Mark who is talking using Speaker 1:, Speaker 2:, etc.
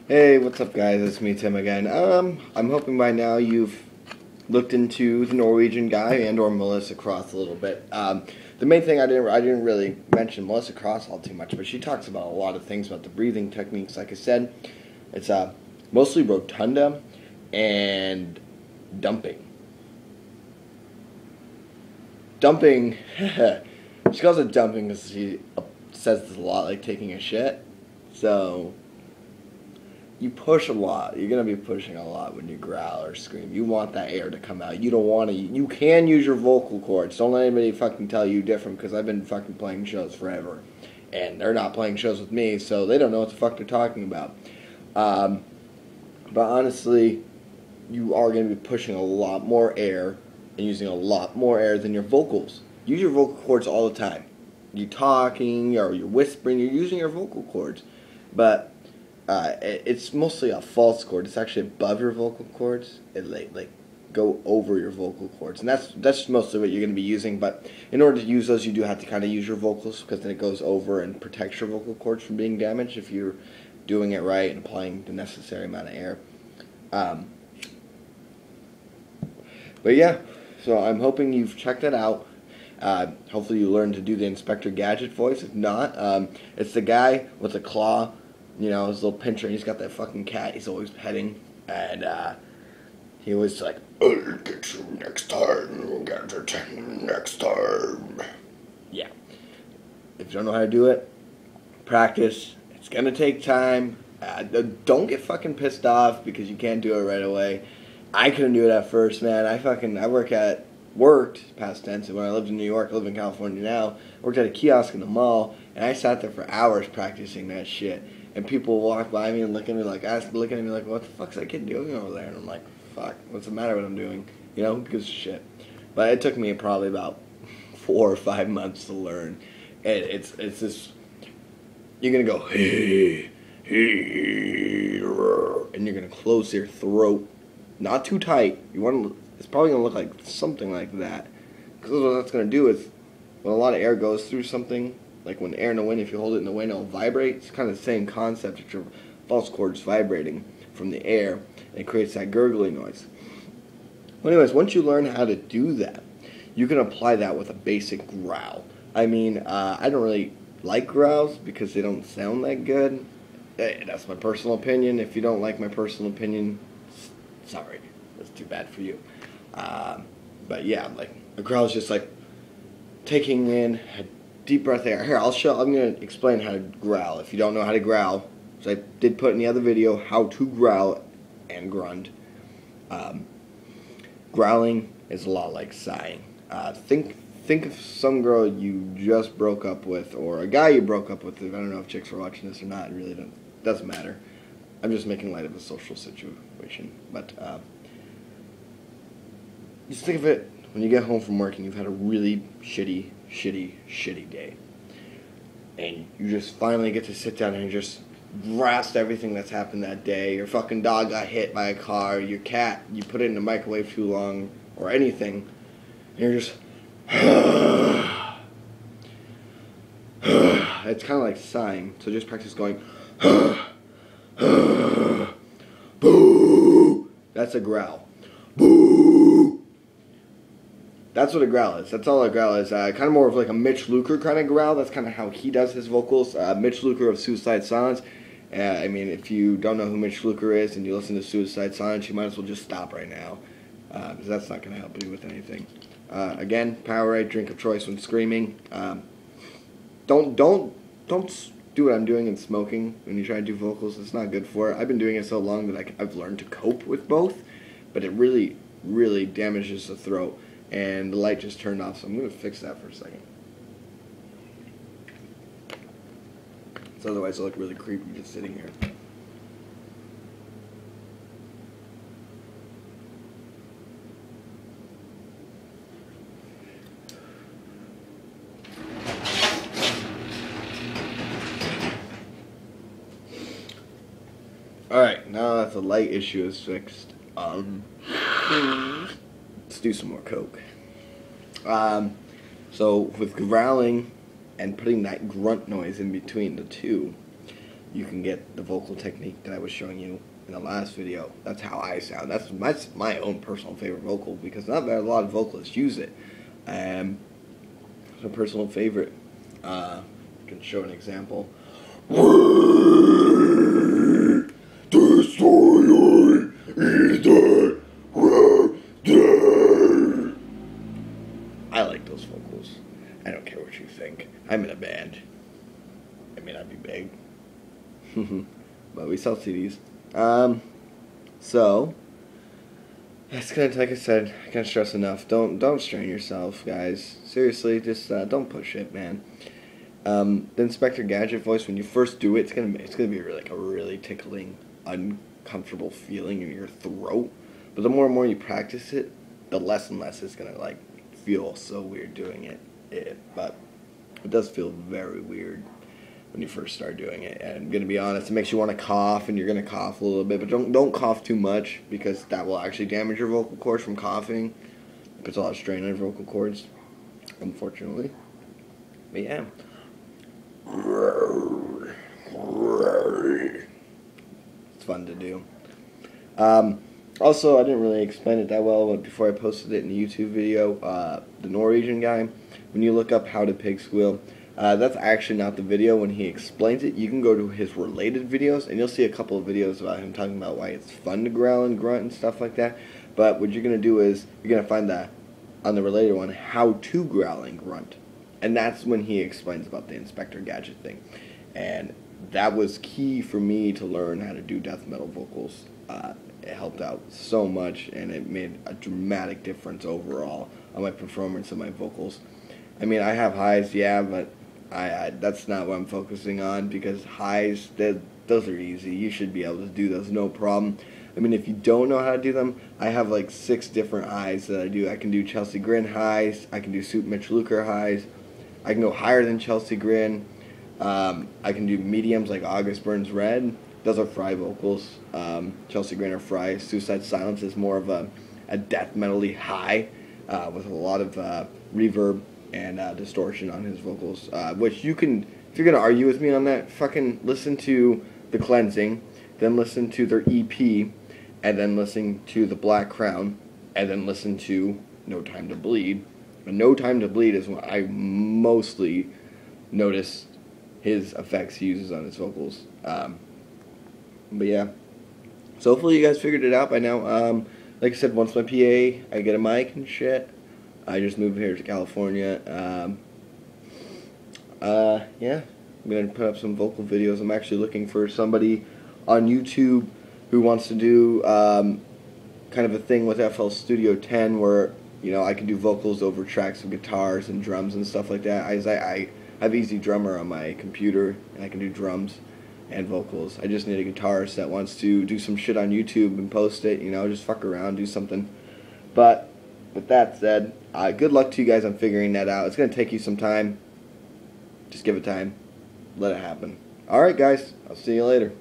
Speaker 1: Hey, what's up, guys? It's me, Tim, again. I'm hoping by now you've looked into the Norwegian guy and/or Melissa Cross a little bit. The main thing I didn't really mention Melissa Cross all too much, but she talks about a lot of things about the breathing techniques. Like I said, it's mostly rotunda and dumping. Dumping. She calls it dumping because she says it's a lot like taking a shit. So you push a lot. You're going to be pushing a lot when you growl or scream. You want that air to come out. You don't want to. You can use your vocal cords. Don't let anybody fucking tell you different, because I've been fucking playing shows forever. And they're not playing shows with me, so they don't know what the fuck they're talking about. But honestly, you are going to be pushing a lot more air and using a lot more air than your vocals. Use your vocal cords all the time. You're talking or you're whispering, you're using your vocal cords. But it's mostly a false chord. It's actually above your vocal cords. It like go over your vocal cords, and that's mostly what you're going to be using. But in order to use those, you do have to kind of use your vocals, because then it goes over and protects your vocal cords from being damaged if you're doing it right and applying the necessary amount of air. But yeah, so I'm hoping you've checked that out. Hopefully you learned to do the Inspector Gadget voice. If not, it's the guy with the claw. You know, his little pincher, and he's got that fucking cat he's always petting, and he was like, "I'll get you next time, Gadget, next time." Yeah. If you don't know how to do it, practice. It's gonna take time. Don't get fucking pissed off because you can't do it right away. I couldn't do it at first, man. I worked, past tense, and when I lived in New York, I live in California now, worked at a kiosk in the mall, and I sat there for hours practicing that shit. And people walk by me and look at me like, what the fuck's that kid doing over there? And I'm like, fuck, what's the matter with him doing? You know, who gives a shit? But it took me probably about 4 or 5 months to learn. And it's this, you're gonna go, hey, and you're gonna close your throat, not too tight. It's probably gonna look like something like that. Because what that's gonna do is, when a lot of air goes through something, like when air in the wind, if you hold it in the wind, it'll vibrate. It's kind of the same concept that your false chord's vibrating from the air, and it creates that gurgling noise. Well, anyways, once you learn how to do that, you can apply that with a basic growl. I mean, I don't really like growls because they don't sound that good. That's my personal opinion. If you don't like my personal opinion, sorry, that's too bad for you. But yeah, like a growl is just like taking in a deep breath of air. Here, I'm going to explain how to growl. If you don't know how to growl, so I did put in the other video how to growl and grunt. Growling is a lot like sighing. Think of some girl you just broke up with, or a guy you broke up with. I don't know if chicks are watching this or not. It really doesn't matter. I'm just making light of a social situation. But just think of it when you get home from work and you've had a really shitty day, and you just finally get to sit down and just grasp everything that's happened that day. Your fucking dog got hit by a car, your cat, you put it in the microwave too long, or anything, and you're just it's kind of like sighing, so just practice going boo. That's a growl. Boo. That's what a growl is. That's all a growl is. Kind of more of like a Mitch Luker kind of growl. That's kind of how he does his vocals. Mitch Luker of Suicide Silence. I mean, if you don't know who Mitch Luker is and you listen to Suicide Silence, you might as well just stop right now, because that's not going to help you with anything. Again, Powerade, drink of choice when screaming. Don't do what I'm doing and smoking when you try to do vocals. It's not good for it. I've been doing it so long that I've learned to cope with both, but it really, really damages the throat. And the light just turned off, so I'm going to fix that for a second. So otherwise I look really creepy just sitting here. Alright, now that the light issue is fixed, let's do some more coke. So with growling and putting that grunt noise in between the two, you can get the vocal technique that I was showing you in the last video. That's how I sound. That's my own personal favorite vocal, because not a lot of vocalists use it. It's a personal favorite. I can show an example. I like those vocals. I don't care what you think. I'm in a band. I may not be big, but we sell CDs. So that's gonna, like I said, I can't stress enough. Don't strain yourself, guys. Seriously, just don't push it, man. The Inspector Gadget voice, when you first do it, it's gonna be like a really tickling, uncomfortable feeling in your throat. But the more and more you practice it, the less and less it's gonna like feel so weird doing it. But it does feel very weird when you first start doing it. And I'm gonna be honest, it makes you want to cough, and you're gonna cough a little bit, but don't cough too much, because that will actually damage your vocal cords from coughing. It puts a lot of strain on your vocal cords, unfortunately. But yeah. It's fun to do. Also, I didn't really explain it that well, but before I posted it in the YouTube video, the Norwegian guy, when you look up how to pig squeal, that's actually not the video when he explains it. You can go to his related videos, and you'll see a couple of videos about him talking about why it's fun to growl and grunt and stuff like that. But what you're going to do is, you're going to find on the related one, how to growl and grunt. And that's when he explains about the Inspector Gadget thing. And that was key for me to learn how to do death metal vocals. It helped out so much, and it made a dramatic difference overall on my performance of my vocals. I mean, I have highs, yeah, but that's not what I'm focusing on, because highs, those are easy. You should be able to do those, no problem. I mean, if you don't know how to do them, I have like 6 different highs that I do. I can do Chelsea Grin highs, I can do Soup Mitch Luker highs, I can go higher than Chelsea Grin, I can do mediums like August Burns Red. Those are fry vocals. Chelsea Grin are fry. Suicide Silence is more of a death metal-y high, with a lot of reverb and distortion on his vocals, which you can, if you're going to argue with me on that, fucking listen to The Cleansing, then listen to their EP, and then listen to The Black Crown, and then listen to No Time to Bleed. And No Time to Bleed is when I mostly notice his effects he uses on his vocals. But yeah, so hopefully you guys figured it out by now. Like I said, once my PA, I get a mic and shit, I just moved here to California. Yeah, I'm going to put up some vocal videos. I'm actually looking for somebody on YouTube who wants to do kind of a thing with FL Studio 10 where, you know, I can do vocals over tracks of guitars and drums and stuff like that. I have Easy Drummer on my computer, and I can do drums and vocals. I just need a guitarist that wants to do some shit on YouTube and post it, you know, just fuck around, do something. But with that said, good luck to you guys on figuring that out. It's going to take you some time. Just give it time. Let it happen. Alright guys, I'll see you later.